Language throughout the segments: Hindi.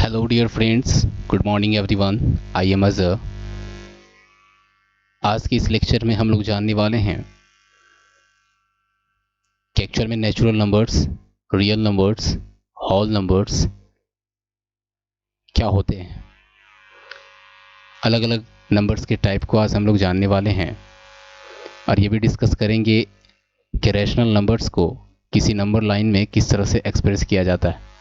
Hello, dear friends. Good morning, everyone. I am Azhar. आज की इस लेक्चर में हम लोग जानने वाले हैं कि एक्चुअल में natural numbers, real numbers, whole numbers क्या होते हैं। अलग अलग नंबर्स के टाइप को आज हम लोग जानने वाले हैं और ये भी डिस्कस करेंगे कि रैशनल नंबर्स को किसी नंबर लाइन में किस तरह से एक्सप्रेस किया जाता है।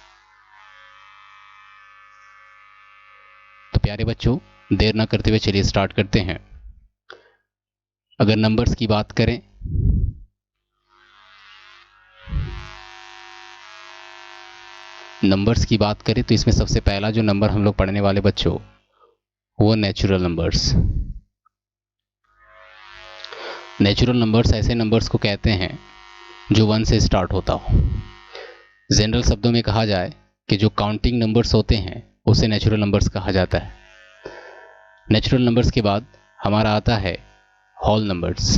तो प्यारे बच्चों, देर ना करते हुए चलिए स्टार्ट करते हैं। अगर नंबर्स की बात करें तो इसमें सबसे पहला जो नंबर हम लोग पढ़ने वाले बच्चों वो नेचुरल नंबर्स। नेचुरल नंबर्स ऐसे नंबर्स को कहते हैं जो 1 से स्टार्ट होता हो। जनरल शब्दों में कहा जाए कि जो काउंटिंग नंबर्स होते हैं उसे नेचुरल नंबर्स कहा जाता है। नेचुरल नंबर्स के बाद हमारा आता है होल नंबर्स।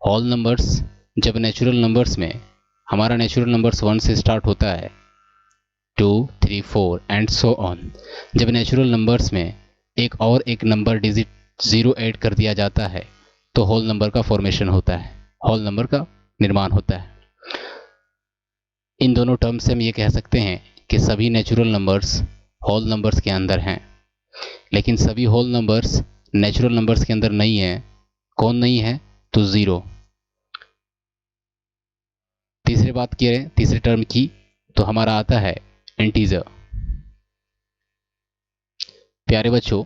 होल नंबर्स जब नेचुरल नंबर्स में हमारा नेचुरल नंबर्स 1 से स्टार्ट होता है, 2, 3, 4 एंड सो ऑन। जब नेचुरल नंबर्स में एक नंबर डिजिट 0 ऐड कर दिया जाता है तो होल नंबर का फॉर्मेशन होता है, होल नंबर का निर्माण होता है। इन दोनों टर्म से हम ये कह सकते हैं कि सभी नेचुरल नंबर्स होल नंबर्स के अंदर हैं, लेकिन सभी होल नंबर्स नेचुरल नंबर्स के अंदर नहीं है। कौन नहीं है? तो 0। तीसरी बात करें तीसरे टर्म की तो हमारा आता है इंटीजर। प्यारे बच्चों,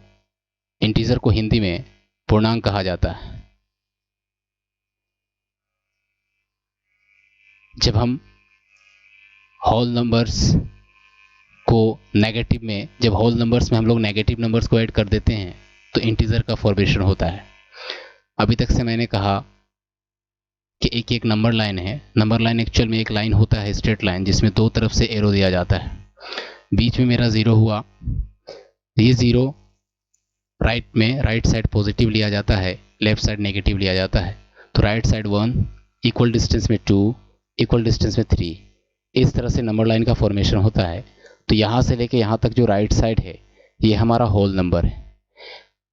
इंटीजर को हिंदी में पूर्णांक कहा जाता है। जब हम होल नंबर्स को नेगेटिव में जब होल नंबर्स में हम लोग नेगेटिव नंबर्स को ऐड कर देते हैं तो इंटीजर का फॉर्मेशन होता है। अभी तक से मैंने कहा कि एक एक नंबर लाइन है। नंबर लाइन एक्चुअल में एक लाइन होता है, स्ट्रेट लाइन, जिसमें दो तरफ से एरो दिया जाता है। बीच में मेरा 0 हुआ। ये 0 राइट साइड पॉजिटिव लिया जाता है, लेफ्ट साइड नेगेटिव लिया जाता है। तो राइट साइड 1, इक्वल डिस्टेंस में 2, इक्वल डिस्टेंस में 3, इस तरह से नंबर लाइन का फॉर्मेशन होता है। तो यहाँ से लेके यहाँ तक जो राइट साइड है ये हमारा होल नंबर है,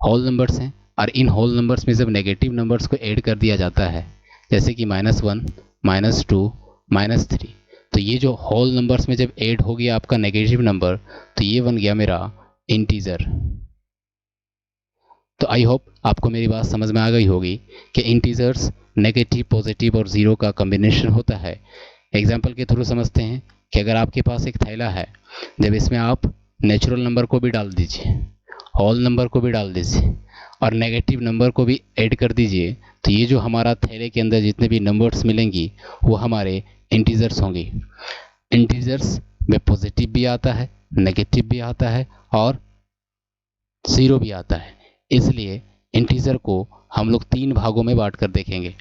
होल नंबर्स हैं। और इन होल नंबर्स में जब नेगेटिव नंबर्स को ऐड कर दिया जाता है, जैसे कि -1, -2, -3, तो ये जो होल नंबर्स में जब ऐड हो गया आपका नेगेटिव नंबर तो ये बन गया मेरा इंटीजर। तो आई होप आपको मेरी बात समझ में आ गई होगी कि इंटीजर्स नेगेटिव, पॉजिटिव और 0 का कॉम्बिनेशन होता है। एग्जाम्पल के थ्रू समझते हैं कि अगर आपके पास एक थैला है, जब इसमें आप नेचुरल नंबर को भी डाल दीजिए, होल नंबर को भी डाल दीजिए और नेगेटिव नंबर को भी ऐड कर दीजिए, तो ये जो हमारा थैले के अंदर जितने भी नंबर्स मिलेंगी वो हमारे इंटीजर्स होंगे। इंटीजर्स में पॉजिटिव भी आता है, नेगेटिव भी आता है और 0 भी आता है। इसलिए इंटीजर को हम लोग 3 भागों में बांट कर देखेंगे।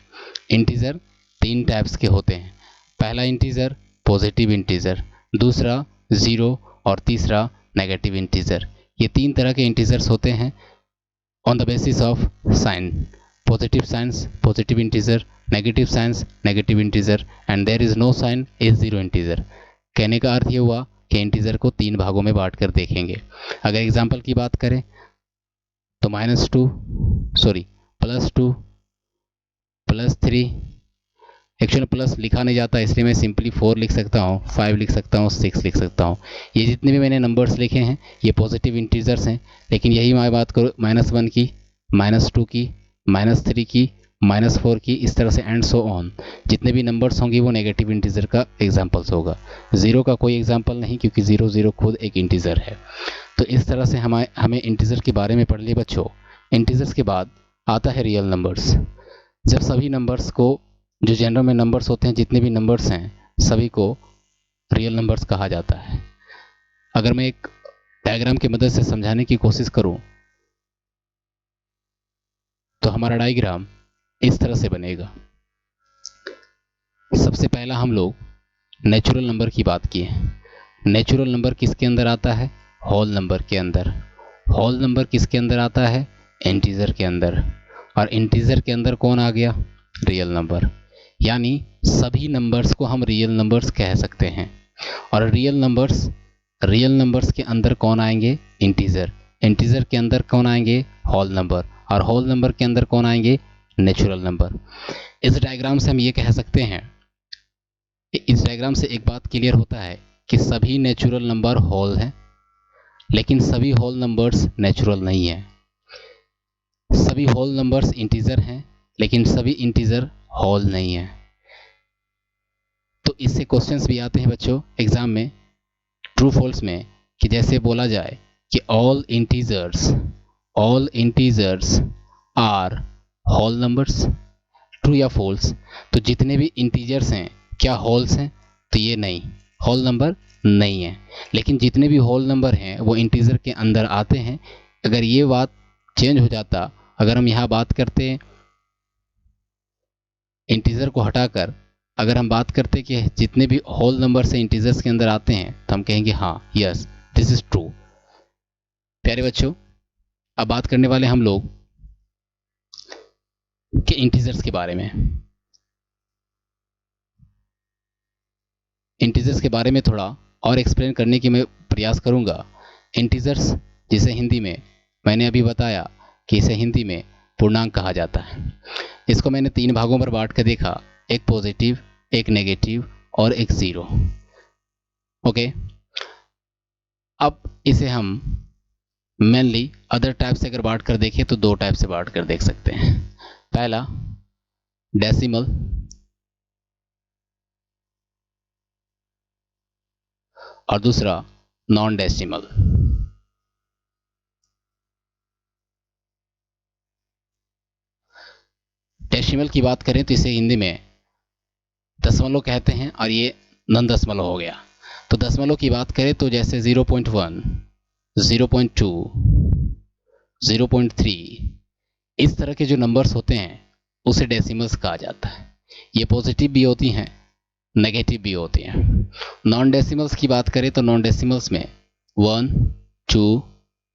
इंटीजर 3 टाइप्स के होते हैं। पहला इंटीजर पॉजिटिव इंटीजर, दूसरा 0 और तीसरा नेगेटिव इंटीजर। ये 3 तरह के इंटीजर्स होते हैं on the basis of sign. Positive signs positive integer, negative signs negative integer and there is no sign is 0 integer. कहने का अर्थ ये हुआ कि इंटीजर को 3 भागों में बांट कर देखेंगे। अगर एग्जाम्पल की बात करें तो +2 +3, एक्चुअली प्लस लिखा नहीं जाता इसलिए मैं सिंपली 4 लिख सकता हूँ, 5 लिख सकता हूँ, 6 लिख सकता हूँ। ये जितने भी मैंने नंबर्स लिखे हैं ये पॉजिटिव इंटीजर्स हैं। लेकिन यही मैं बात करूँ -1 की, -2 की, -3 की, -4 की, इस तरह से एंड सो ऑन, जितने भी नंबर्स होंगे वो नेगेटिव इंटीजर का एग्जाम्पल्स होगा। 0 का कोई एग्जाम्पल नहीं, क्योंकि 0 खुद एक इंटीजर है। तो इस तरह से हमें इंटीजर के बारे में पढ़ लिए बच्चों। इंटीजर्स के बाद आता है रियल नंबर्स। जब सभी नंबर्स को, जो जनरल में नंबर्स होते हैं, जितने भी नंबर्स हैं सभी को रियल नंबर्स कहा जाता है। अगर मैं एक डायग्राम की मदद से समझाने की कोशिश करूं तो हमारा डायग्राम इस तरह से बनेगा। सबसे पहला हम लोग नेचुरल नंबर की बात किए। नेचुरल नंबर किसके अंदर आता है? होल नंबर के अंदर। होल नंबर किसके अंदर आता है? इंटीजर के अंदर। और इंटीजर के अंदर कौन आ गया? Real number. यानी सभी नंबर्स को हम रियल नंबर्स कह सकते हैं। और रियल नंबर्स रियल नंबर्स के अंदर कौन आएंगे? इंटीजर। इंटीजर के अंदर कौन आएंगे? Whole number. और होल नंबर के अंदर कौन आएंगे? Natural number. इस डायग्राम से हम ये कह सकते हैं, इस डायग्राम से एक बात क्लियर होता है कि सभी नेचुरल नंबर होल हैं, लेकिन सभी होल नंबर्स नेचुरल नहीं हैं। सभी होल नंबर्स इंटीजर हैं, लेकिन सभी इंटीजर होल नहीं हैं। तो इससे क्वेश्चंस भी आते हैं बच्चों एग्जाम में, ट्रू फॉल्स में, कि जैसे बोला जाए कि all integers are whole numbers, true या फॉल्स। तो जितने भी इंटीजर्स हैं क्या होल्स हैं? तो ये नहीं, होल नंबर नहीं है। लेकिन जितने भी होल नंबर हैं वो इंटीजर के अंदर आते हैं। अगर ये बात चेंज हो जाता, अगर हम यहाँ बात करते इंटीजर को हटाकर, अगर हम बात करते कि जितने भी होल नंबर से इंटीजर्स के अंदर आते हैं, तो हम कहेंगे हाँ, यस, दिस इज ट्रू। प्यारे बच्चों, अब बात करने वाले हम लोग के इंटीजर्स के बारे में। इंटीजर्स के बारे में थोड़ा और एक्सप्लेन करने की मैं प्रयास करूंगा। इंटीजर्स, जिसे हिंदी में मैंने अभी बताया कि इसे हिंदी में पूर्णांक कहा जाता है। इसको मैंने 3 भागों पर बांट कर देखा, एक पॉजिटिव, एक नेगेटिव और एक ज़ीरो। ओके, अब इसे हम मेनली अदर टाइप से अगर बांट कर देखें तो 2 टाइप से बांट कर देख सकते हैं। पहला डेसिमल और दूसरा नॉन डेसिमल। डेसिमल की बात करें तो इसे हिंदी में दशमलव कहते हैं और ये नन दशमलव हो गया। तो दशमलव की बात करें तो जैसे 0.1, 0.2, 0.3, इस तरह के जो नंबर्स होते हैं उसे डेसिमल्स कहा जाता है। ये पॉजिटिव भी होती हैं, नेगेटिव भी होती हैं। नॉन डेसिमल्स की बात करें तो नॉन डेसिमल्स में 1, 2,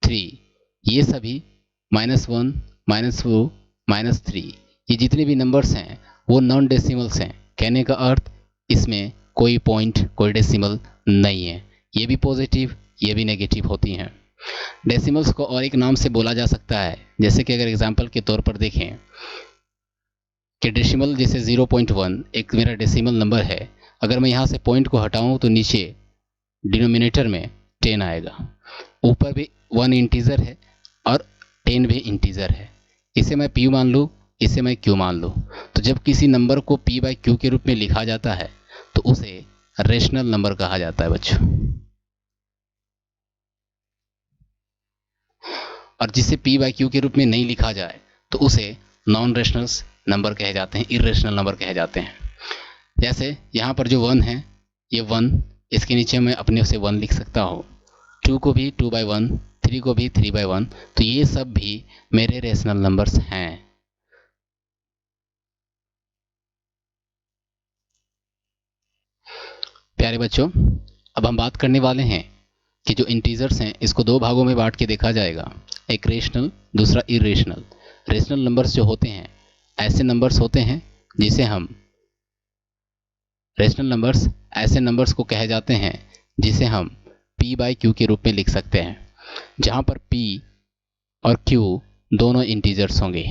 3, ये सभी -1, -2, -3, ये जितने भी नंबर्स हैं वो नॉन डेसिमल्स हैं। कहने का अर्थ इसमें कोई पॉइंट, कोई डेसिमल नहीं है। ये भी पॉजिटिव, ये भी नेगेटिव होती हैं। डेसिमल्स को और एक नाम से बोला जा सकता है, जैसे कि अगर एग्जांपल के तौर पर देखें कि डेसिमल जैसे 0.1 एक मेरा डेसिमल नंबर है। अगर मैं यहाँ से पॉइंट को हटाऊँ तो नीचे डिनोमिनेटर में 10 आएगा। ऊपर भी 1 इंटीजर है और 10 भी इंटीजर है। इसे मैं p मान लूँ, इसे मैं q मान लूँ। तो जब किसी नंबर को p/q के रूप में लिखा जाता है तो उसे रेशनल नंबर कहा जाता है बच्चों। और जिसे p/q के रूप में नहीं लिखा जाए तो उसे नॉन रेशनल नंबर कहे जाते हैं, इरेशनल नंबर कहे जाते हैं। जैसे यहाँ पर जो 1 है, ये 1, इसके नीचे मैं अपने से 1 लिख सकता हूँ। 2 को भी 2/1, 3 को भी 3/1। तो ये सब भी मेरे रेशनल नंबर्स हैं। प्यारे बच्चों, अब हम बात करने वाले हैं कि जो इंटीजर्स हैं इसको 2 भागों में बांट के देखा जाएगा, एक रेशनल, दूसरा इरेशनल। रेशनल नंबर्स जो होते हैं ऐसे नंबर्स होते हैं जिसे हम रेशनल नंबर्स ऐसे नंबर्स को कहे जाते हैं जिसे हम p/q के रूप में लिख सकते हैं, जहाँ पर p और q दोनों इंटीजर्स होंगे।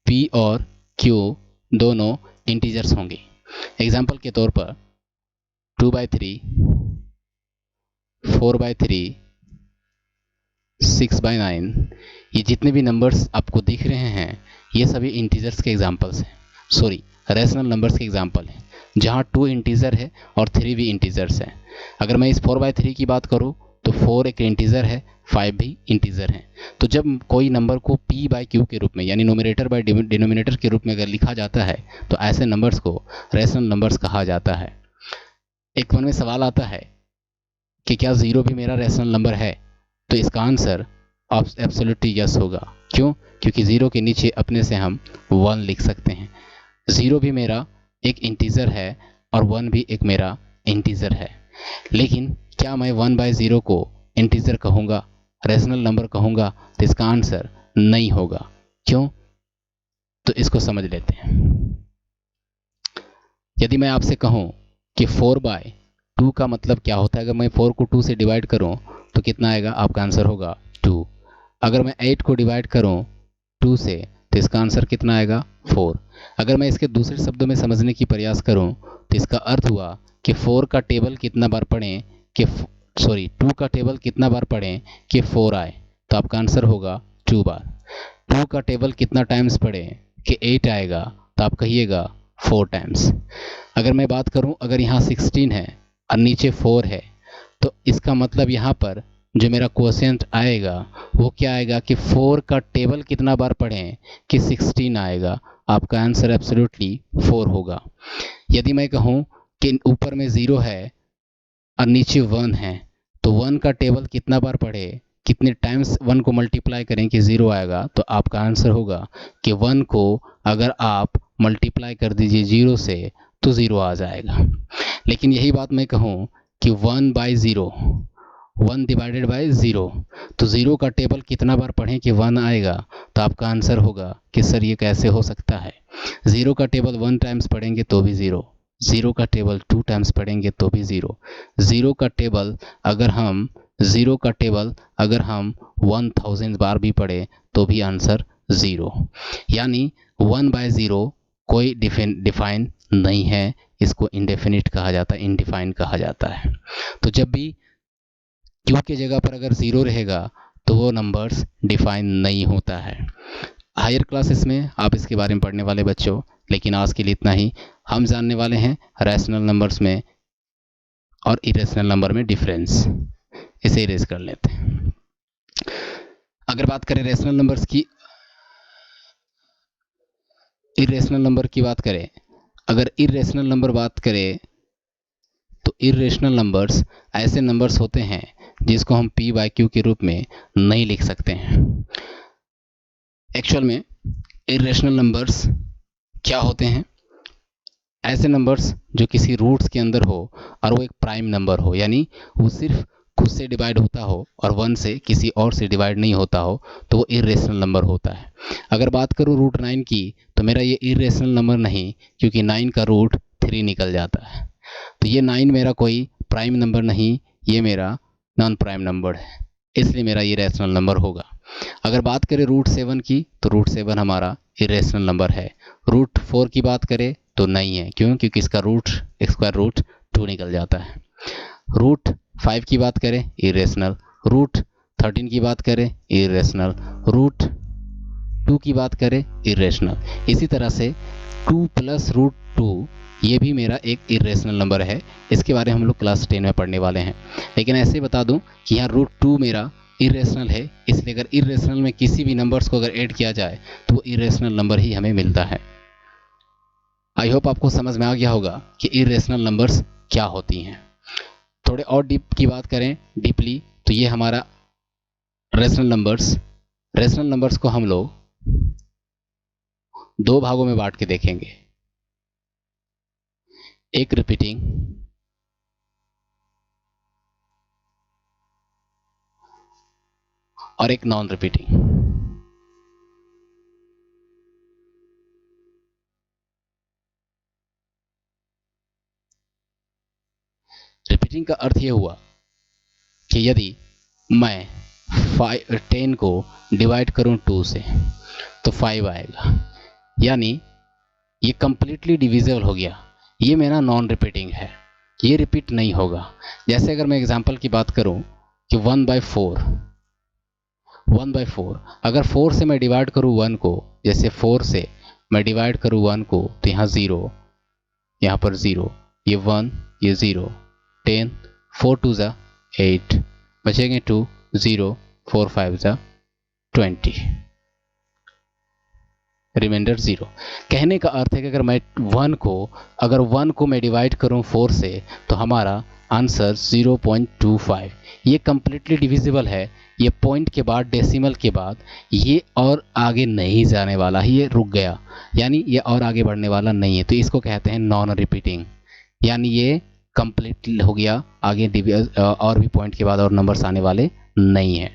p और q दोनों इंटीजर्स होंगे। एग्जाम्पल के तौर पर 2/3, 4/3, 6/9, ये जितने भी नंबर्स आपको दिख रहे हैं ये सभी इंटीजर्स के एग्जाम्पल्स हैं, सॉरी रेशनल नंबर्स के एग्जाम्पल हैं, जहाँ 2 इंटीजर है और 3 भी इंटीजर्स हैं। अगर मैं इस 4/3 की बात करूँ तो 4 एक इंटीजर है, 5 भी इंटीजर है। तो जब कोई नंबर को p/q के रूप में यानी नोमिनेटर बाय डिनोमिनेटर के रूप में अगर लिखा जाता है तो ऐसे नंबर्स को रेशनल नंबर्स कहा जाता है। एक मन में सवाल आता है कि क्या 0 भी मेरा रेशनल नंबर है? तो इसका आंसर एब्सोल्युटली यस होगा। क्यों? क्योंकि 0 के नीचे अपने से हम 1 लिख सकते हैं। 0 भी मेरा एक इंटीजर है और 1 भी एक मेरा इंटीजर है। लेकिन क्या मैं 1/0 को इंटीजर कहूँगा, रेशनल नंबर कहूँगा? तो इसका आंसर नहीं होगा। क्यों? तो इसको समझ लेते हैं। यदि मैं आपसे कहूँ कि 4/, 2 का मतलब क्या होता है? अगर मैं 4 को 2 से डिवाइड करूं तो कितना आएगा? आपका आंसर होगा 2। अगर मैं 8 को डिवाइड करूं 2 से तो इसका आंसर कितना आएगा? 4। अगर मैं इसके दूसरे शब्दों में समझने की प्रयास करूं तो इसका अर्थ हुआ कि 4 का टेबल कितना बार पढ़ें कि 2 का टेबल कितना बार पढ़ें कि 4 आए, तो आपका आंसर होगा 2 बार। 2 का टेबल कितना टाइम्स पढ़ें कि 8 आएगा, तो आप कहिएगा 4 टाइम्स। अगर मैं बात करूं, अगर यहाँ 16 है और नीचे 4 है तो इसका मतलब यहाँ पर जो मेरा क्वोशिएंट आएगा वो क्या आएगा कि 4 का टेबल कितना बार पढ़ें कि 16 आएगा। आपका आंसर एब्सोल्युटली 4 होगा। यदि मैं कहूँ कि ऊपर में 0 है और नीचे 1 है तो 1 का टेबल कितना बार पढ़े, कितने टाइम्स 1 को मल्टीप्लाई करें कि 0 आएगा, तो आपका आंसर होगा कि 1 को अगर आप मल्टीप्लाई कर दीजिए 0 से तो 0 आ जाएगा। लेकिन यही बात मैं कहूँ कि 1 बाई 0, 1 डिवाइडेड बाई 0, तो 0 का टेबल कितना बार पढ़ें कि 1 आएगा, तो आपका आंसर होगा कि सर ये कैसे हो सकता है? 0 का टेबल 1 टाइम्स पढ़ेंगे तो भी 0, 0 का टेबल 2 टाइम्स पढ़ेंगे तो भी 0, 0 का टेबल अगर हम 1000 बार भी पढ़े तो भी आंसर 0। यानी 1 बाय 0 कोई डिफाइन नहीं है, इसको इंडेफिनिट कहा जाता है, इनडिफाइन कहा जाता है। तो जब भी क्यू की जगह पर अगर 0 रहेगा तो वो नंबर्स डिफाइन नहीं होता है। हायर क्लासेस में आप इसके बारे में पढ़ने वाले बच्चों, लेकिन आज के लिए इतना ही। हम जानने वाले हैं रैशनल नंबर्स में और इरेशनल नंबर में डिफरेंस। इसे इरेज कर लेते हैं। अगर बात करें रैशनल नंबर्स की, इरेशनल नंबर की बात करें, अगर इरेशनल नंबर बात करें तो इरेशनल नंबर्स ऐसे नंबर्स होते हैं जिसको हम पी बाई क्यू के रूप में नहीं लिख सकते हैं। एक्चुअल में इरेशनल नंबर्स क्या होते हैं? ऐसे नंबर्स जो किसी रूट्स के अंदर हो और वो एक प्राइम नंबर हो, यानी वो सिर्फ खुद से डिवाइड होता हो और 1 से किसी और से डिवाइड नहीं होता हो, तो वो इरेशनल नंबर होता है। अगर बात करूँ रूट 9 की तो मेरा ये इरेशनल नंबर नहीं, क्योंकि 9 का रूट 3 निकल जाता है, तो ये 9 मेरा कोई प्राइम नंबर नहीं, ये मेरा नॉन प्राइम नंबर है, इसलिए मेरा ये रैशनल नंबर होगा। अगर बात करें रूट 7 की तो रूट 7 हमारा इरेशनल नंबर है। रूट 4 की बात करें तो नहीं है, क्यों? क्योंकि इसका रूट स्क्वायर रूट 2 निकल जाता है। रूट 5 की बात करें इरेशनल, रूट 13 की बात करें इरेशनल, रूट 2 की बात करें इरेशनल। इसी तरह से 2 प्लस रूट 2 ये भी मेरा एक इरेशनल नंबर है। इसके बारे में हम लोग क्लास 10 में पढ़ने वाले हैं। लेकिन ऐसे बता दूं कि यहाँ रूट 2 मेरा इरेशनल है, इसलिए अगर इरेशनल में किसी भी नंबर्स को अगर ऐड किया जाए तो वो इरेशनल नंबर ही हमें मिलता है। आई होप आपको समझ में आ गया होगा कि इरेशनल नंबर्स क्या होती हैं। थोड़े और डीप की बात करें, डीपली, तो ये हमारा रेशनल नंबर्स को हम लोग 2 भागों में बांट के देखेंगे, एक रिपीटिंग और एक नॉन रिपीटिंग। रिपीटिंग का अर्थ ये हुआ कि यदि मैं 10 को डिवाइड करूं 2 से तो 5 आएगा, यानी ये कंप्लीटली डिविजिबल हो गया। ये मेरा नॉन रिपीटिंग है, ये रिपीट नहीं होगा। जैसे अगर मैं एग्जांपल की बात करूं कि 1/4, अगर 4 से मैं डिवाइड करूं 1 को, जैसे 4 से मैं डिवाइड करूं 1 को तो यहाँ 0, यहाँ पर 0, ये 1, ये 0, 10, 4 2 ज़ा 8, बचेंगे 2, 0, 4 5 ज़ा 20, रिमाइंडर 0। कहने का अर्थ है कि अगर 1 को मैं डिवाइड करूं 4 से तो हमारा आंसर 0.25, ये कंप्लीटली डिविजिबल है। ये पॉइंट के बाद, डेसिमल के बाद ये और आगे नहीं जाने वाला, ये रुक गया, यानी ये और आगे बढ़ने वाला नहीं है, तो इसको कहते हैं नॉन रिपीटिंग, यानी ये कंप्लीट हो गया, आगे और भी पॉइंट के बाद और नंबर्स आने वाले नहीं है।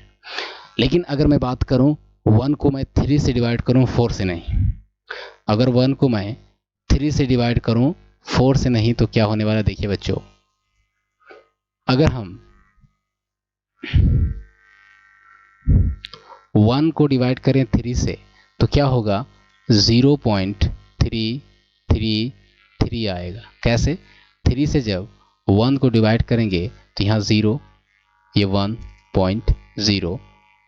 लेकिन अगर मैं बात करूं 1 को मैं 3 से डिवाइड करूं 4 से नहीं, अगर 1 को मैं 3 से डिवाइड करूं 4 से नहीं, तो क्या होने वाला है देखिए बच्चों, अगर हम 1 को डिवाइड करें 3 से तो क्या होगा, 0.333 आएगा। कैसे? 3 से जब 1 को डिवाइड करेंगे तो यहाँ 0, ये 1.0,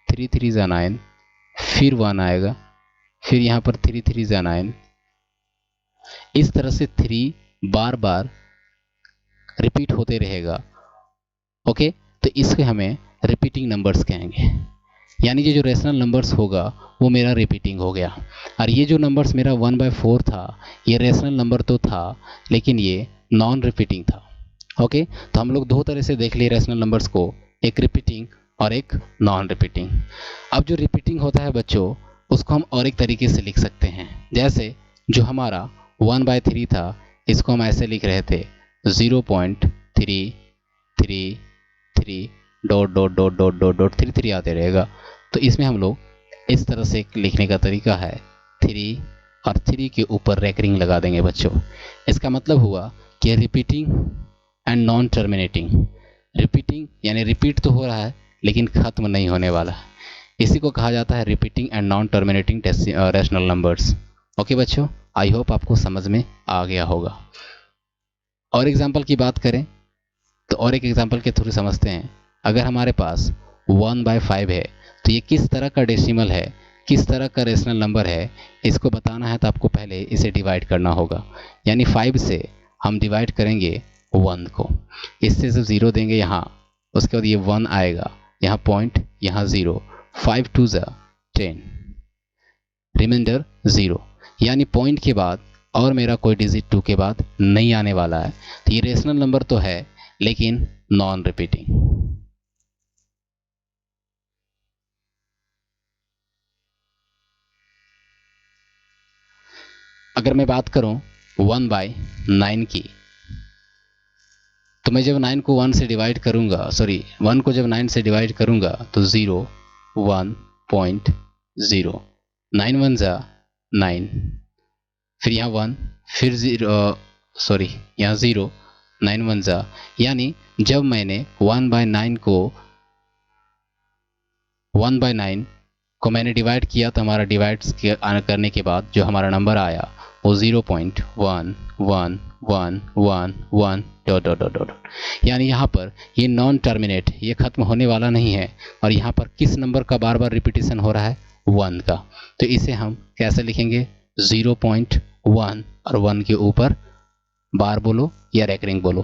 3 3 जा 9, फिर 1 आएगा, फिर यहाँ पर 3 3 जा 9। इस तरह से 3 बार बार रिपीट होते रहेगा। ओके, तो इसके हमें रिपीटिंग नंबर्स कहेंगे। यानी ये जो रेशनल नंबर्स होगा वो मेरा रिपीटिंग हो गया। और ये जो नंबर्स मेरा 1/4 था, ये रेशनल नंबर तो था लेकिन ये नॉन रिपीटिंग था। ओके, तो हम लोग दो तरह से देख लिए रेशनल नंबर्स को, एक रिपीटिंग और एक नॉन रिपीटिंग। अब जो रिपीटिंग होता है बच्चों, उसको हम और एक तरीके से लिख सकते हैं। जैसे जो हमारा 1/3 था, इसको हम ऐसे लिख रहे थे 0.333 dot dot dot dot dot dot 33 आते रहेगा। तो इसमें हम लोग इस तरह से लिखने का तरीका है, 3 और 3 के ऊपर रेकरिंग लगा देंगे बच्चों। इसका मतलब हुआ कि repeating and non terminating. Repeating यानी रिपीट तो हो रहा है लेकिन ख़त्म नहीं होने वाला। इसी को कहा जाता है repeating and non terminating rational numbers. Okay बच्चों, आई होप आपको समझ में आ गया होगा। और एग्जाम्पल की बात करें तो और एक एग्जाम्पल के थ्रू समझते हैं। अगर हमारे पास 1/5 है तो ये किस तरह का डेसिमल है, किस तरह का रेशनल नंबर है, इसको बताना है तो आपको पहले इसे डिवाइड करना होगा। यानी 5 से हम डिवाइड करेंगे 1 को, इससे जब 0 देंगे यहाँ, उसके बाद ये 1 आएगा, यहाँ पॉइंट, यहाँ 0, 5 2 10, रिमाइंडर 0। यानी पॉइंट के बाद और मेरा कोई डिजिट 2 के बाद नहीं आने वाला है। तो ये रेशनल नंबर तो है लेकिन नॉन रिपीटिंग। अगर मैं बात करूं 1/9 की, तो मैं जब 9 को 1 से डिवाइड करूंगा, सॉरी 1 को जब 9 से डिवाइड करूंगा तो 0 1.0, 9 1 जा 9, फिर यहाँ 1, फिर 0, सॉरी यहाँ 0, 9 1 जा। यानी जब मैंने 1/9 को मैंने डिवाइड किया तो हमारा डिवाइड्स करने के बाद जो हमारा नंबर आया वो 0.1111 डॉट डॉट डॉट डॉट। यानी यहाँ पर ये नॉन टर्मिनेट, ये ख़त्म होने वाला नहीं है। और यहाँ पर किस नंबर का बार बार रिपीटिशन हो रहा है, 1 का। तो इसे हम कैसे लिखेंगे, 0.1 और 1 के ऊपर बार बोलो या रेकरिंग बोलो।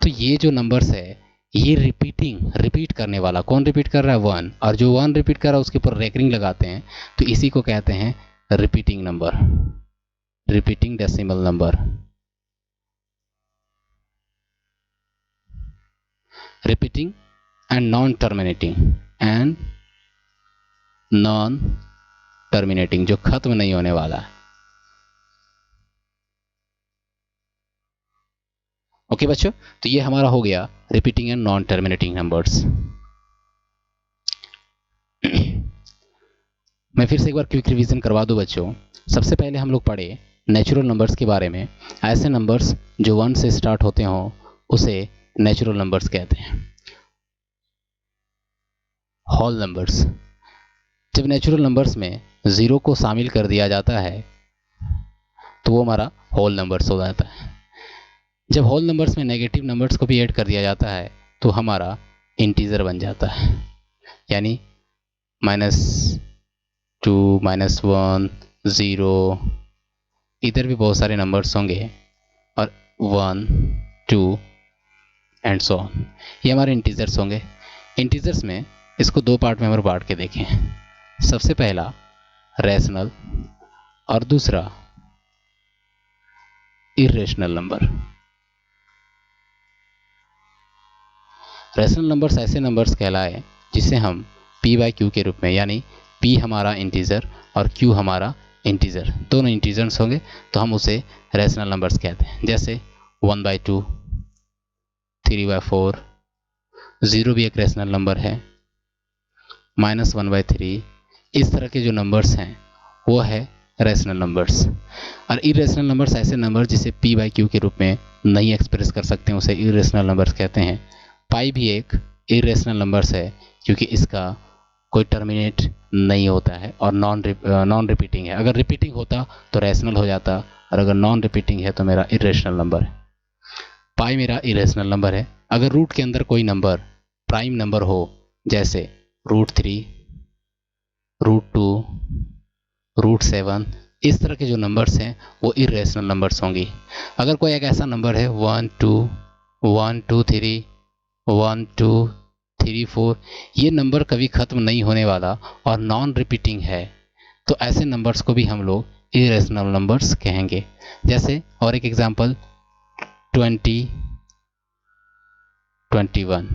तो ये जो नंबर्स है ये रिपीट करने वाला, कौन रिपीट कर रहा है, 1, और जो 1 रिपीट कर रहा है उसके ऊपर रेकरिंग लगाते हैं, तो इसी को कहते हैं repeating number, repeating decimal number. Repeating and non terminating, जो खत्म नहीं होने वाला है। ओके बच्चों, तो ये हमारा हो गया repeating and non terminating numbers. मैं फिर से एक बार क्विक रिवीजन करवा दूं बच्चों। सबसे पहले हम लोग पढ़े नेचुरल नंबर्स के बारे में। ऐसे नंबर्स जो 1 से स्टार्ट होते हों उसे नेचुरल नंबर्स कहते हैं। होल नंबर्स, जब नेचुरल नंबर्स में 0 को शामिल कर दिया जाता है तो वो हमारा होल नंबर्स हो जाता है। जब होल नंबर्स में नेगेटिव नंबर्स को भी ऐड कर दिया जाता है तो हमारा इंटीजर बन जाता है। यानी -2, -1, 0, इधर भी बहुत सारे नंबर्स होंगे, और 1 2 एंड सो ऑन, ये हमारे इंटीजर्स होंगे। इंटीजर्स में इसको दो पार्ट में हम बांट के देखें। सबसे पहला रैशनल और दूसरा इरेशनल नंबर। रैशनल नंबर्स ऐसे नंबर्स कहलाए जिसे हम p/q के रूप में, यानी p हमारा इंटीजर और q हमारा इंटीजर, दोनों इंटीजर्स होंगे तो हम उसे रैशनल नंबर्स कहते हैं। जैसे 1/2, 3/4, 0 भी एक रैशनल नंबर है, -1/3, इस तरह के जो नंबर्स हैं वो है रैशनल नंबर्स। और इरेशनल नंबर्स ऐसे नंबर जिसे p/q के रूप में नहीं एक्सप्रेस कर सकते हैं, उसे इरेशनल नंबर्स कहते हैं। पाई भी एक इरेशनल नंबर्स है क्योंकि इसका कोई टर्मिनेट नहीं होता है और नॉन रिपीटिंग है। अगर रिपीटिंग होता तो रैशनल हो जाता, और अगर नॉन रिपीटिंग है तो मेरा इरेशनल नंबर है। पाई मेरा इरेशनल नंबर है। अगर रूट के अंदर कोई नंबर प्राइम नंबर हो, जैसे √3, √2, √7, इस तरह के जो नंबर्स हैं वो इरेशनल नंबर्स होंगी। अगर कोई एक ऐसा नंबर है 1 2 1 2 3 1 2 3 4, ये नंबर कभी ख़त्म नहीं होने वाला और नॉन रिपीटिंग है, तो ऐसे नंबर्स को भी हम लोग इरेशनल नंबर्स कहेंगे। जैसे और एक एग्जांपल 20 21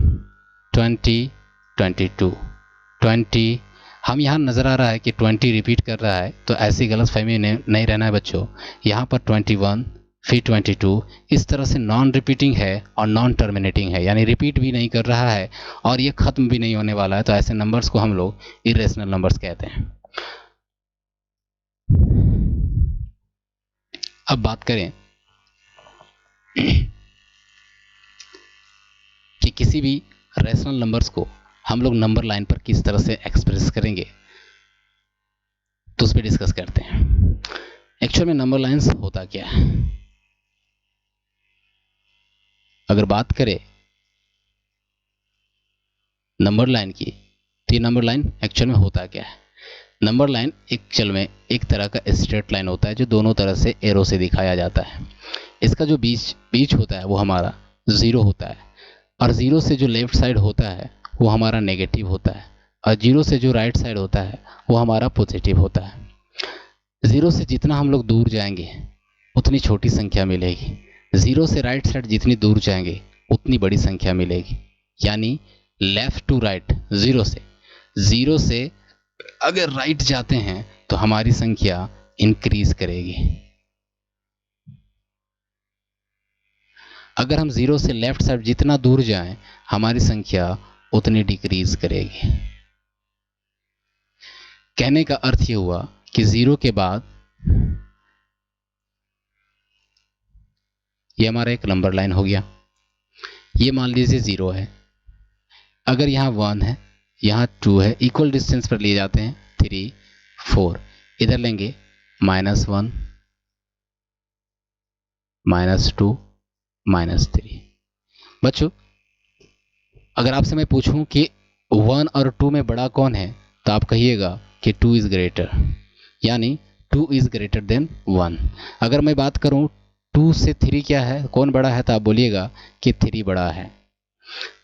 20 22 20। हम यहाँ नज़र आ रहा है कि 20 रिपीट कर रहा है, तो ऐसी गलतफहमी नहीं रहना है बच्चों। यहाँ पर 21 फिर 22 इस तरह से नॉन रिपीटिंग है और नॉन टर्मिनेटिंग है, यानी रिपीट भी नहीं कर रहा है और ये ख़त्म भी नहीं होने वाला है, तो ऐसे नंबर्स को हम लोग इरेशनल नंबर्स कहते हैं। अब बात करें कि किसी भी रैशनल नंबर्स को हम लोग नंबर लाइन पर किस तरह से एक्सप्रेस करेंगे, तो उस पर डिस्कस करते हैं। एक्चुअल में नंबर लाइंस होता क्या है? अगर बात करें नंबर लाइन की, तो ये नंबर लाइन एक्चुअल में होता क्या है? नंबर लाइन एक्चुअल में एक तरह का स्ट्रेट लाइन होता है जो दोनों तरह से एरो से दिखाया जाता है। इसका जो बीच होता है वो हमारा ज़ीरो होता है, और ज़ीरो से जो लेफ्ट साइड होता है वो हमारा नेगेटिव होता है, और जीरो से जो राइट साइड होता है वो हमारा पॉजिटिव होता है। ज़ीरो से जितना हम लोग दूर जाएंगे उतनी छोटी संख्या मिलेगी, ज़ीरो से राइट साइड जितनी दूर जाएंगे उतनी बड़ी संख्या मिलेगी। यानी लेफ्ट टू राइट, ज़ीरो से अगर राइट जाते हैं तो हमारी संख्या इंक्रीज करेगी, अगर हम ज़ीरो से लेफ्ट साइड जितना दूर जाएं हमारी संख्या उतनी डिक्रीज करेगी। कहने का अर्थ ये हुआ कि ज़ीरो के बाद ये हमारा एक नंबर लाइन हो गया, ये मान लीजिए ज़ीरो है, अगर यहाँ 1 है, यहाँ 2 है, इक्वल डिस्टेंस पर लिए जाते हैं 3 4, इधर लेंगे -1 -2 -3। बच्चों अगर आपसे मैं पूछूं कि 1 और 2 में बड़ा कौन है, तो आप कहिएगा कि 2 इज़ ग्रेटर, यानी 2 इज़ ग्रेटर देन 1। अगर मैं बात करूं 2 से 3 क्या है, कौन बड़ा है, तो आप बोलिएगा कि 3 बड़ा है।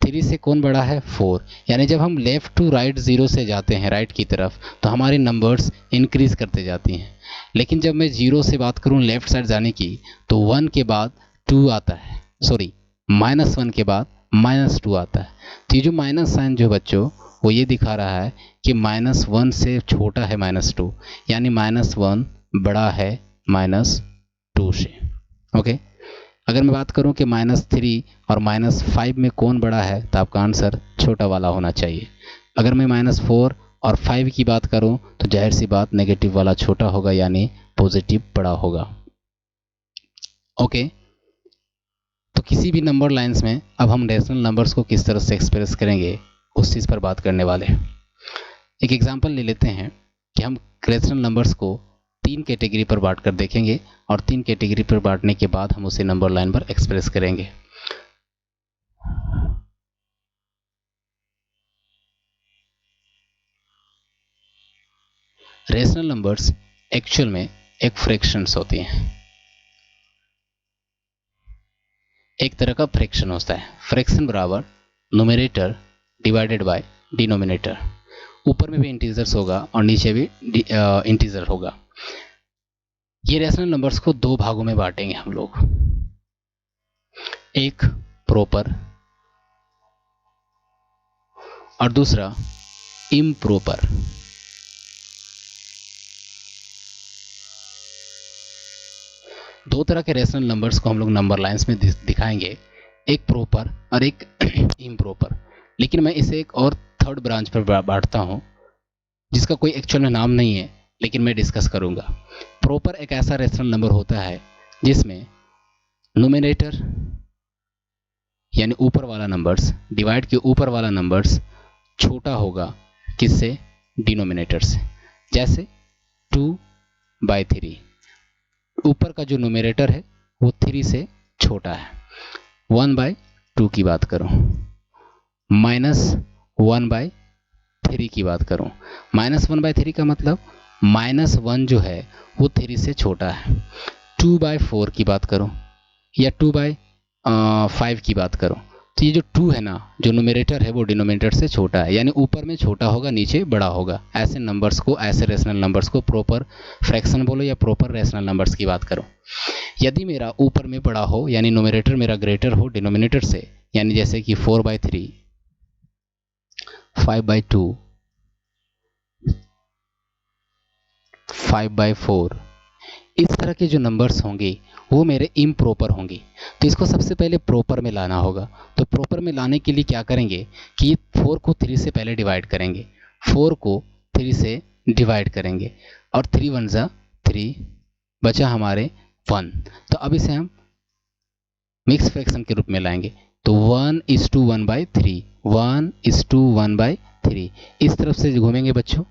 3 से कौन बड़ा है, 4। यानी जब हम लेफ़्ट टू राइट ज़ीरो से जाते हैं राइट की तरफ तो हमारी नंबर्स इंक्रीज़ करते जाती हैं, लेकिन जब मैं ज़ीरो से बात करूं लेफ़्ट साइड जाने की तो 1 के बाद 2 आता है, सॉरी -1 के बाद -2 आता है। तो ये जो माइनस साइन जो बच्चों वो ये दिखा रहा है कि -1 से छोटा है -2, यानी -1 बड़ा है -2 से। ओके, अगर मैं बात करूं कि -3 और -5 में कौन बड़ा है, तो आपका आंसर छोटा वाला होना चाहिए। अगर मैं -4 और 5 की बात करूं तो जाहिर सी बात नेगेटिव वाला छोटा होगा, यानी पॉजिटिव बड़ा होगा। ओके, तो किसी भी नंबर लाइंस में अब हम रेशनल नंबर्स को किस तरह से एक्सप्रेस करेंगे उस चीज़ पर बात करने वाले हैं। एक एग्जांपल ले लेते हैं कि हम रेशनल नंबर्स को 3 कैटेगरी पर बांट कर देखेंगे, और 3 कैटेगरी पर बांटने के बाद हम उसे नंबर लाइन पर एक्सप्रेस करेंगे। रेशनल नंबर्स एक्चुअल में एक फ्रैक्शंस होती हैं, एक तरह का फ्रैक्शन होता है। फ्रैक्शन बराबर न्यूमरेटर डिवाइडेड बाय डिनोमिनेटर, ऊपर में भी इंटीजर्स होगा और नीचे भी इंटीजर होगा। ये रेशनल नंबर्स को 2 भागों में बांटेंगे हम लोग, एक प्रॉपर और दूसरा इम्प्रॉपर। दो तरह के रेशनल नंबर्स को हम लोग नंबर लाइंस में दिखाएंगे, एक प्रॉपर और एक इम्प्रॉपर। लेकिन मैं इसे एक और थर्ड ब्रांच पर बांटता हूं जिसका कोई एक्चुअल में नाम नहीं है, लेकिन मैं डिस्कस करूंगा। प्रॉपर एक ऐसा रेशनल नंबर होता है जिसमें न्यूमरेटर यानी ऊपर वाला नंबर्स, डिवाइड के ऊपर वाला नंबर्स छोटा होगा किससे, डिनोमिनेटर से। जैसे 2/3, ऊपर का जो न्यूमरेटर है वो 3 से छोटा है। 1/2 की बात करूं, -1/3 की बात करूं, -1/3 का मतलब -1 जो है वो 3 से छोटा है। 2/4 की बात करूं या 2/5 की बात करूं, तो ये जो 2 है ना, जो न्यूमरेटर है वो डिनोमिनेटर से छोटा है, यानी ऊपर में छोटा होगा नीचे बड़ा होगा। ऐसे नंबर्स को, ऐसे रेशनल नंबर्स को प्रोपर फ्रैक्शन बोलो या प्रोपर रेशनल नंबर्स की बात करो। यदि मेरा ऊपर में बड़ा हो यानी न्यूमरेटर मेरा ग्रेटर हो डिनोमिनेटर से, यानी जैसे कि 4/3, 5/2, 5/4, इस तरह के जो नंबर्स होंगे वो मेरे इम्प्रॉपर होंगे। तो इसको सबसे पहले प्रॉपर में लाना होगा। तो प्रॉपर में लाने के लिए क्या करेंगे कि 4 को 3 से पहले डिवाइड करेंगे, 4 को 3 से डिवाइड करेंगे और 3 1 जा 3, बचा हमारे 1। तो अब इसे हम मिक्स फ्रैक्शन के रूप में लाएंगे। तो 1:1/3, 1:1/3, इस तरफ से घूमेंगे बच्चों,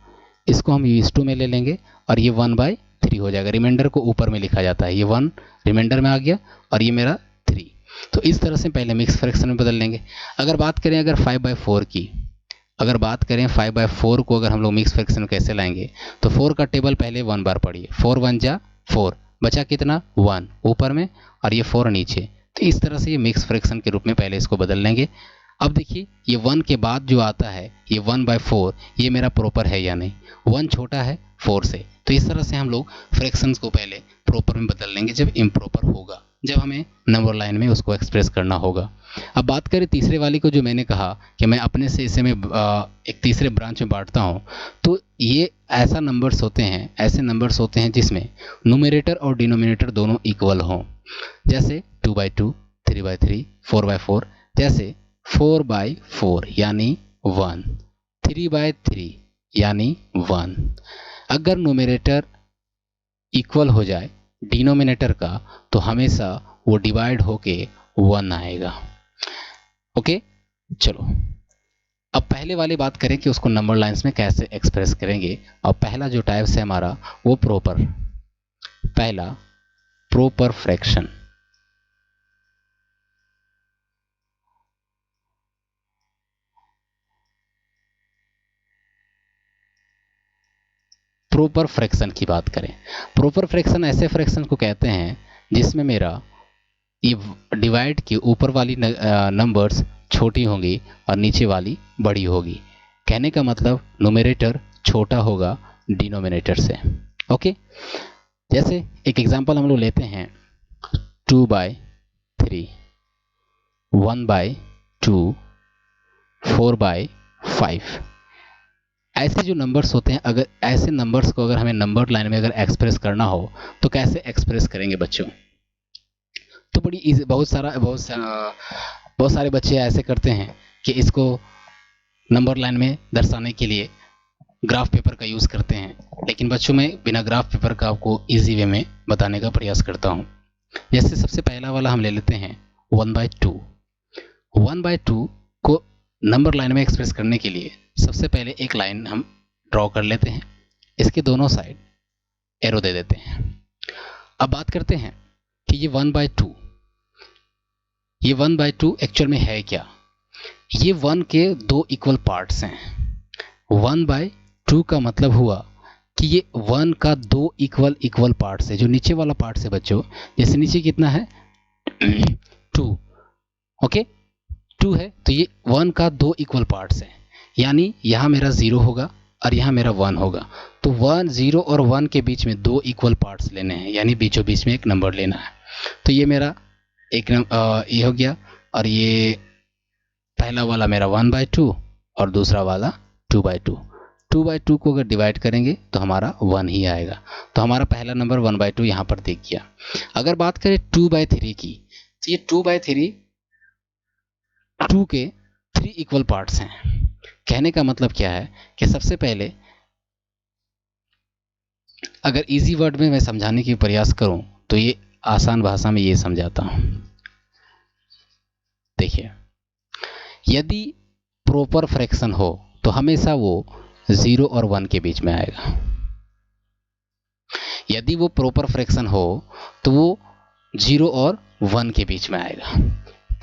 इसको हम U2 में ले लेंगे और ये 1/3 हो जाएगा। रिमाइंडर को ऊपर में लिखा जाता है, ये 1 रिमाइंडर में आ गया और ये मेरा 3। तो इस तरह से पहले मिक्स फ्रैक्शन में बदल लेंगे। अगर बात करें अगर 5/4 की, अगर बात करें 5/4 को अगर हम लोग मिक्स फ्रैक्शन में कैसे लाएंगे, तो 4 का टेबल पहले 1 बार पढ़िए, 4 1 जा 4, बचा कितना 1 ऊपर में और ये 4 नीचे। तो इस तरह से ये मिक्स फ्रैक्शन के रूप में पहले इसको बदल लेंगे। अब देखिए ये 1 के बाद जो आता है ये 1/4, ये मेरा प्रॉपर है या नहीं, 1 छोटा है 4 से। तो इस तरह से हम लोग फ्रैक्शंस को पहले प्रॉपर में बदल लेंगे जब इम्प्रॉपर होगा, जब हमें नंबर लाइन में उसको एक्सप्रेस करना होगा। अब बात करें तीसरे वाली को, जो मैंने कहा कि मैं अपने से इसे मैं एक तीसरे ब्रांच में बांटता हूँ। तो ये ऐसा नंबर्स होते हैं, ऐसे नंबर्स होते हैं जिसमें न्यूमरेटर और डिनोमिनेटर दोनों इक्वल हों। जैसे 2/2, 3/3, 4/4, जैसे 4/4 यानी 1, 3/3 यानी 1। अगर न्यूमरेटर इक्वल हो जाए डिनोमिनेटर का तो हमेशा वो डिवाइड होके 1 आएगा। ओके, चलो अब पहले वाली बात करें कि उसको नंबर लाइंस में कैसे एक्सप्रेस करेंगे। और पहला जो टाइप्स है हमारा वो प्रॉपर, पहला प्रॉपर फ्रैक्शन। प्रॉपर फ्रैक्शन की बात करें, प्रॉपर फ्रैक्शन ऐसे फ्रैक्शन को कहते हैं जिसमें मेरा ये डिवाइड के ऊपर वाली नंबर्स छोटी होंगी और नीचे वाली बड़ी होगी। कहने का मतलब न्यूमरेटर छोटा होगा डिनोमिनेटर से। ओके, जैसे एक एग्जांपल हम लोग लेते हैं 2/3, 1/2, 4/5। ऐसे जो नंबर्स होते हैं, अगर ऐसे नंबर्स को अगर हमें नंबर लाइन में अगर एक्सप्रेस करना हो तो कैसे एक्सप्रेस करेंगे बच्चों। तो बड़ी इजी, बहुत सारे बच्चे ऐसे करते हैं कि इसको नंबर लाइन में दर्शाने के लिए ग्राफ पेपर का यूज़ करते हैं। लेकिन बच्चों मैं बिना ग्राफ पेपर का आपको इजी वे में बताने का प्रयास करता हूँ। जैसे सबसे पहला वाला हम ले लेते हैं 1/2। 1/2 को नंबर लाइन में एक्सप्रेस करने के लिए सबसे पहले एक लाइन हम ड्रॉ कर लेते हैं, इसके दोनों साइड एरो दे देते हैं। अब बात करते हैं कि ये 1/2, ये 1/2 एक्चुअल में है क्या। ये 1 के दो इक्वल पार्ट्स हैं। 1/2 का मतलब हुआ कि ये 1 का दो इक्वल पार्ट्स है। जो नीचे वाला पार्ट है बच्चों, जैसे नीचे कितना है 2, ओके 2 है, तो ये 1 का दो इक्वल पार्ट्स है, यानी यहाँ मेरा 0 होगा और यहाँ मेरा 1 होगा। तो 1 0 और 1 के बीच में दो इक्वल पार्ट्स लेने हैं, यानी बीचों बीच में एक नंबर लेना है। तो ये मेरा एक ये हो गया, और ये पहला वाला मेरा 1/2 और दूसरा वाला 2/2। 2/2 को अगर डिवाइड करेंगे तो हमारा 1 ही आएगा। तो हमारा पहला नंबर 1/2 यहाँ पर दिख गया। अगर बात करें 2/3 की, तो ये 2/3 2 के 3 इक्वल पार्ट्स हैं। कहने का मतलब क्या है कि सबसे पहले अगर इजी वर्ड में मैं समझाने की प्रयास करूं तो ये आसान भाषा में ये समझाता हूं। देखिए, यदि प्रॉपर फ्रैक्शन हो तो हमेशा वो 0 और 1 के बीच में आएगा। यदि वो प्रॉपर फ्रैक्शन हो तो वो 0 और 1 के बीच में आएगा।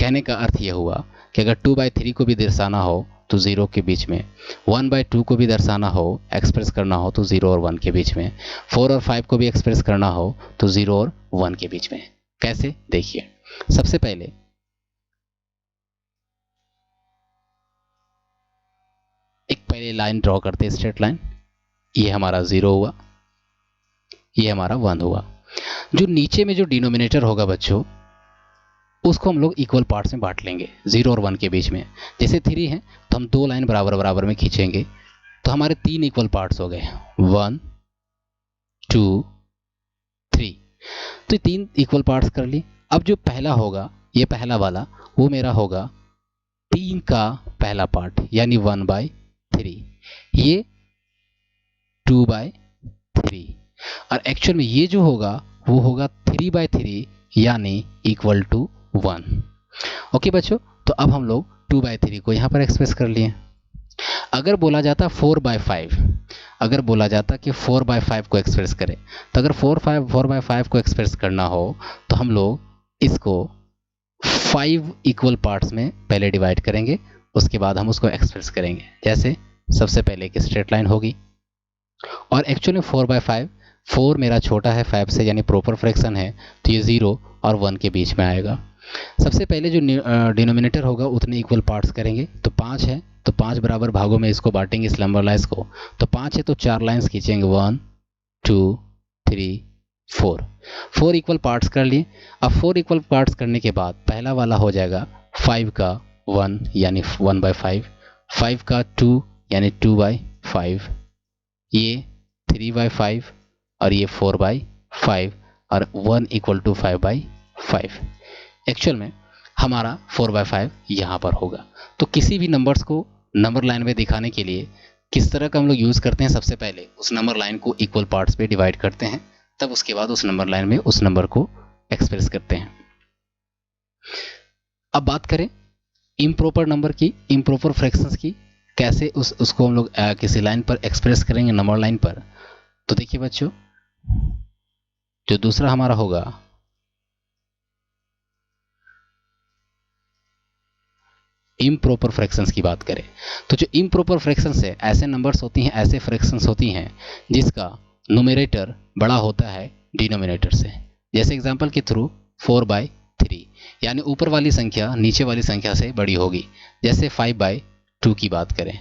कहने का अर्थ यह हुआ कि अगर 2/3 को भी दर्शाना हो तो 0 के बीच में, 1/2 को भी दर्शाना हो, एक्सप्रेस करना हो तो 0 और 1 के बीच में, 4 और 5 को भी एक्सप्रेस करना हो तो 0 और 1 के बीच में। कैसे? देखिए, सबसे पहले पहले लाइन ड्रॉ करते हैं, स्ट्रेट लाइन। ये हमारा 0 हुआ, ये हमारा 1 हुआ। जो नीचे में जो डिनोमिनेटर होगा बच्चों, उसको हम लोग इक्वल पार्ट्स में बांट लेंगे 0 और 1 के बीच में। जैसे 3 है तो हम 2 लाइन बराबर बराबर में खींचेंगे तो हमारे 3 इक्वल पार्ट्स हो गए, 1 2 3। तो 3 इक्वल पार्ट्स कर लिए। अब जो पहला होगा, ये पहला वाला, वो मेरा होगा 3 का पहला पार्ट यानी 1/3। ये 2/3 और एक्चुअल में ये जो होगा वो होगा 3/3 यानी इक्वल टू 1। ओके बच्चों, तो अब हम लोग 2/3 को यहाँ पर एक्सप्रेस कर लिए। अगर बोला जाता 4/5, अगर बोला जाता कि 4/5 को एक्सप्रेस करें, तो अगर 4/5 को एक्सप्रेस करना हो तो हम लोग इसको 5 इक्वल पार्ट्स में पहले डिवाइड करेंगे, उसके बाद हम उसको एक्सप्रेस करेंगे। जैसे सबसे पहले एक स्ट्रेट लाइन होगी और एक्चुअली 4/5, 4 मेरा छोटा है 5 से यानी प्रॉपर फ्रैक्शन है, तो ये 0 और 1 के बीच में आएगा। सबसे पहले जो डिनोमिनेटर होगा उतने इक्वल पार्ट्स करेंगे। तो 5 है तो 5 बराबर भागों में इसको बांटेंगे, इस नंबर लाइन्स को। तो 5 है तो 4 लाइन्स खींचेंगे, 1 2 3 4। 4 इक्वल पार्ट्स कर लिए। अब 4 इक्वल पार्ट्स करने के बाद पहला वाला हो जाएगा 5 का 1 यानी 1/5, 5 का 2 यानी 2/5, ये 3/5 और ये 4/5 और 1 इक्वल टू 5/5। एक्चुअल में हमारा 4/5 यहाँ पर होगा। तो किसी भी नंबर्स को नंबर लाइन में दिखाने के लिए किस तरह का हम लोग यूज़ करते हैं, सबसे पहले उस नंबर लाइन को इक्वल पार्ट्स पे डिवाइड करते हैं, तब उसके बाद उस नंबर लाइन में उस नंबर को एक्सप्रेस करते हैं। अब बात करें इम्प्रॉपर नंबर की, इम्प्रॉपर फ्रैक्शंस की, कैसे उसको हम लोग किसी लाइन पर एक्सप्रेस करेंगे, नंबर लाइन पर। तो देखिए बच्चों, जो दूसरा हमारा होगा इम्प्रॉपर फ्रैक्शंस की बात करें, तो जो इम्प्रॉपर फ्रैक्शंस है, ऐसे नंबर्स होती हैं, ऐसे फ्रैक्शंस होती हैं जिसका न्यूमरेटर बड़ा होता है डिनोमिनेटर से। जैसे एग्जांपल के थ्रू 4/3 यानी ऊपर वाली संख्या नीचे वाली संख्या से बड़ी होगी। जैसे 5/2 की बात करें,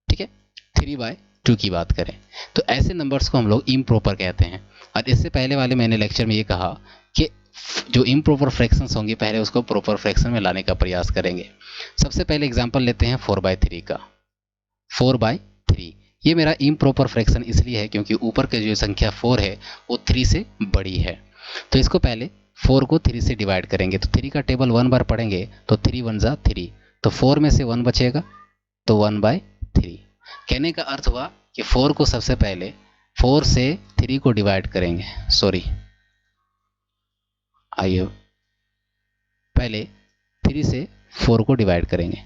ठीक है, 3/2 की बात करें, तो ऐसे नंबर्स को हम लोग इम्प्रॉपर कहते हैं। और इससे पहले वाले मैंने लेक्चर में ये कहा कि जो इम्प्रॉपर फ्रैक्शंस होंगे पहले उसको प्रॉपर फ्रैक्शन में लाने का प्रयास करेंगे। सबसे पहले एग्जांपल लेते हैं 4/3 का। 4/3 ये मेरा इम्प्रॉपर फ्रैक्शन इसलिए है क्योंकि ऊपर की जो संख्या 4 है वो 3 से बड़ी है। तो इसको पहले 4 को 3 से डिवाइड करेंगे, तो 3 का टेबल 1 बार पढ़ेंगे तो 3 1 जा 3, तो 4 में से 1 बचेगा तो 1/3। कहने का अर्थ हुआ कि 4 को सबसे पहले 4 से 3 को डिवाइड करेंगे, सॉरी आइए पहले 3 से 4 को डिवाइड करेंगे,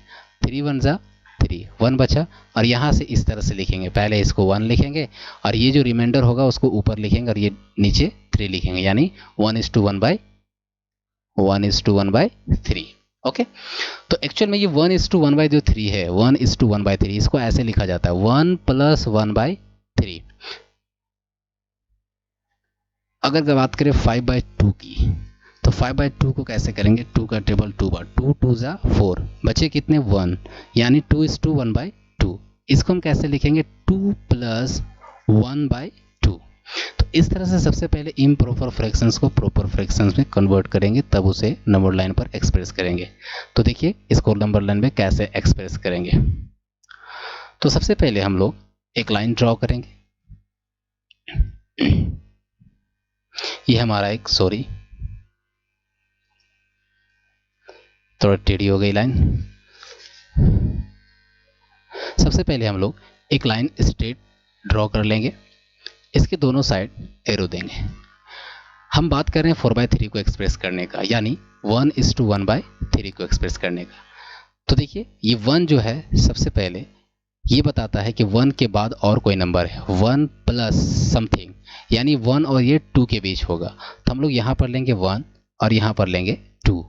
3 1 जा 3, 1 बचा, और यहाँ से इस तरह से लिखेंगे, पहले इसको 1 लिखेंगे और ये जो रिमाइंडर होगा उसको ऊपर लिखेंगे और ये नीचे 3 लिखेंगे, यानी 1:1/3। ओके, तो एक्चुअल में ये 1:1/3 है, 1:1/3 इसको ऐसे लिखा जाता है 1 + 1/3। अगर बात करें 5/2 की, तो 5/2 को कैसे करेंगे, 2 का टेबल 2 बार, 2 2 जा 4, बचे कितने 1, यानी 2:1/2। इसको हम कैसे लिखेंगे 2 + 1/2। तो इस तरह से सबसे पहले इम्प्रॉपर फ्रैक्शंस को प्रॉपर फ्रैक्शंस में कन्वर्ट करेंगे, तब उसे नंबर लाइन पर एक्सप्रेस करेंगे। तो देखिए इसको नंबर लाइन में कैसे एक्सप्रेस करेंगे। तो सबसे पहले हम लोग एक लाइन ड्रॉ करेंगे। ये हमारा एक, सॉरी थोड़ा टेढ़ी हो गई लाइन। सबसे पहले हम लोग एक लाइन स्ट्रेट ड्रॉ कर लेंगे, इसके दोनों साइड एरो देंगे। हम बात कर रहे हैं 4/3 को एक्सप्रेस करने का, यानी 1:1/3 को एक्सप्रेस करने का। तो देखिए ये 1 जो है सबसे पहले ये बताता है कि 1 के बाद और कोई नंबर है, 1 प्लस समथिंग, यानी 1 और ये 2 के बीच होगा। तो हम लोग यहाँ पर लेंगे 1 और यहाँ पर लेंगे 2।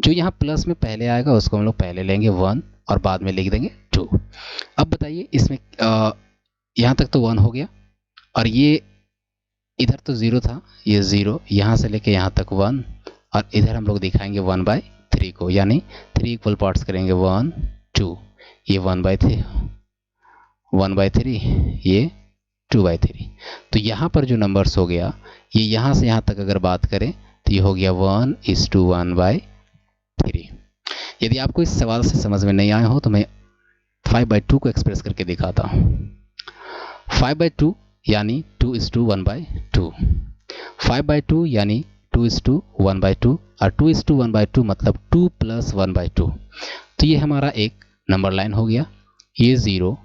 जो यहाँ प्लस में पहले आएगा उसको हम लोग पहले लेंगे 1 और बाद में लिख देंगे 2। अब बताइए इसमें यहाँ तक तो 1 हो गया और ये इधर तो 0 था, ये 0, यहाँ से लेके यहाँ तक 1 और इधर हम लोग दिखाएंगे 1/3 को, यानी 3 इक्वल पार्ट्स करेंगे 1 2, ये 1/3, ये 2/3। तो यहाँ पर जो नंबर्स हो गया ये यहाँ से यहाँ तक अगर बात करें तो ये हो गया 1:1/3। यदि आपको इस सवाल से समझ में नहीं आया हो तो मैं 5/2 को एक्सप्रेस करके दिखाता हूँ। 5/2 यानी 2:1/2, 5/2 यानी 2:1/2 और 2:1/2 मतलब 2 + 1/2। तो ये हमारा एक नंबर लाइन हो गया, ये 0।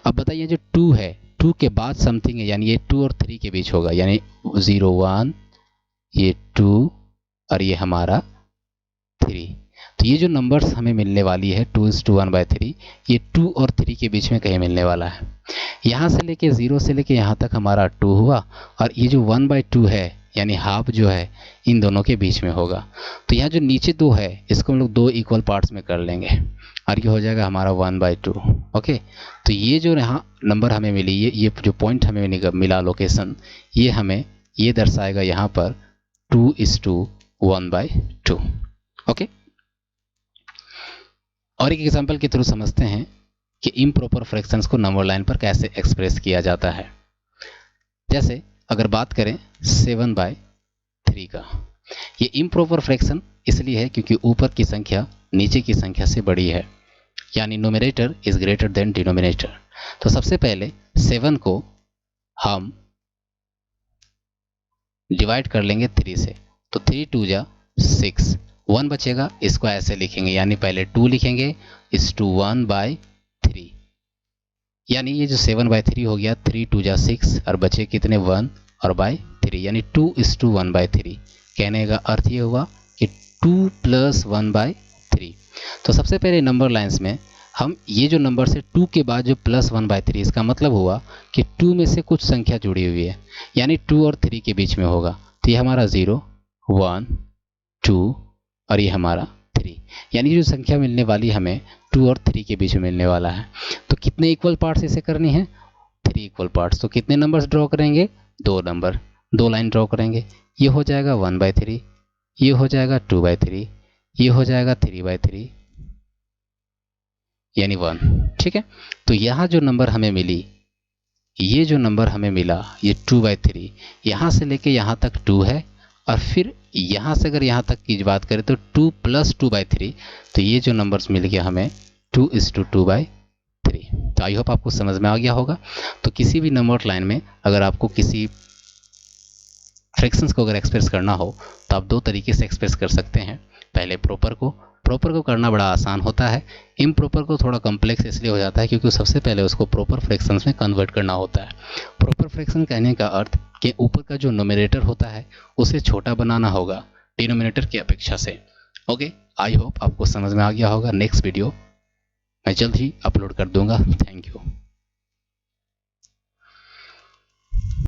अब बताइए जो 2 है, 2 के बाद समथिंग है, यानी ये 2 और 3 के बीच होगा, यानी 0 1, ये 2 और ये हमारा 3। तो ये जो नंबर्स हमें मिलने वाली है 2:1/3, ये 2 और 3 के बीच में कहीं मिलने वाला है। यहाँ से लेके 0 से लेके यहाँ तक हमारा 2 हुआ और ये जो 1/2 है यानी हाफ जो है इन दोनों के बीच में होगा। तो यहाँ जो नीचे 2 है इसको हम लोग 2 इक्वल पार्ट्स में कर लेंगे और ये हो जाएगा हमारा 1/2। ओके, तो ये जो यहाँ नंबर हमें मिली, ये जो पॉइंट हमें मिला लोकेशन, ये हमें ये दर्शाएगा यहाँ पर 2:1/2। ओके, और एक एग्जांपल के थ्रू समझते हैं कि इम्प्रॉपर फ्रैक्शंस को नंबर लाइन पर कैसे एक्सप्रेस किया जाता है। जैसे अगर बात करें 7/3 का, ये इम्प्रॉपर फ्रैक्शन इसलिए है क्योंकि ऊपर की संख्या नीचे की संख्या से बड़ी है, यानी numerator is greater than denominator. तो सबसे पहले 7 को हम डिवाइड कर लेंगे 3 से, तो 3 2 जा 6, 1 बचेगा, इसको ऐसे लिखेंगे, यानी पहले 2 लिखेंगे इस 1/3, यानी ये जो 7/3 हो गया, 3 2 जा 6 और बचे कितने 1 और 3, यानी 2:1/3। कहने का अर्थ ये हुआ कि 2 + 1/3। तो सबसे पहले नंबर लाइंस में हम ये जो नंबर से 2 के बाद जो +1/3, इसका मतलब हुआ कि 2 में से कुछ संख्या जुड़ी हुई है, यानी 2 और 3 के बीच में होगा। तो ये हमारा 0 1 2 और ये हमारा 3, यानी जो संख्या मिलने वाली हमें 2 और 3 के बीच में मिलने वाला है। तो कितने इक्वल पार्ट्स इसे करनी है, 3 इक्वल पार्ट्स। तो कितने नंबर्स ड्रॉ करेंगे, 2 नंबर, 2 लाइन ड्रॉ करेंगे। ये हो जाएगा 1/3, ये हो जाएगा 2/3, ये हो जाएगा 3/3, यानी 1। ठीक है, तो यहाँ जो नंबर हमें मिली, ये जो नंबर हमें मिला ये 2/3, यहाँ से लेके यहाँ तक 2 है और फिर यहाँ से अगर यहाँ तक की बात करें तो 2 + 2/3, तो ये जो नंबर्स मिल गया हमें 2:2/3। तो आई होप आपको समझ में आ गया होगा। तो किसी भी नंबर लाइन में अगर आपको किसी फ्रैक्शंस को अगर एक्सप्रेस करना हो तो आप 2 तरीके से एक्सप्रेस कर सकते हैं। पहले प्रॉपर को करना बड़ा आसान होता है, इम्प्रॉपर को थोड़ा कॉम्प्लेक्स इसलिए हो जाता है क्योंकि सबसे पहले उसको प्रॉपर फ्रैक्शंस में कन्वर्ट करना होता है। प्रॉपर फ्रैक्शन कहने का अर्थ कि ऊपर का जो नोमिनेटर होता है उसे छोटा बनाना होगा डिनोमिनेटर की अपेक्षा से। ओके, आई होप आपको समझ में आ गया होगा। नेक्स्ट वीडियो मैं जल्द ही अपलोड कर दूंगा। Thank you.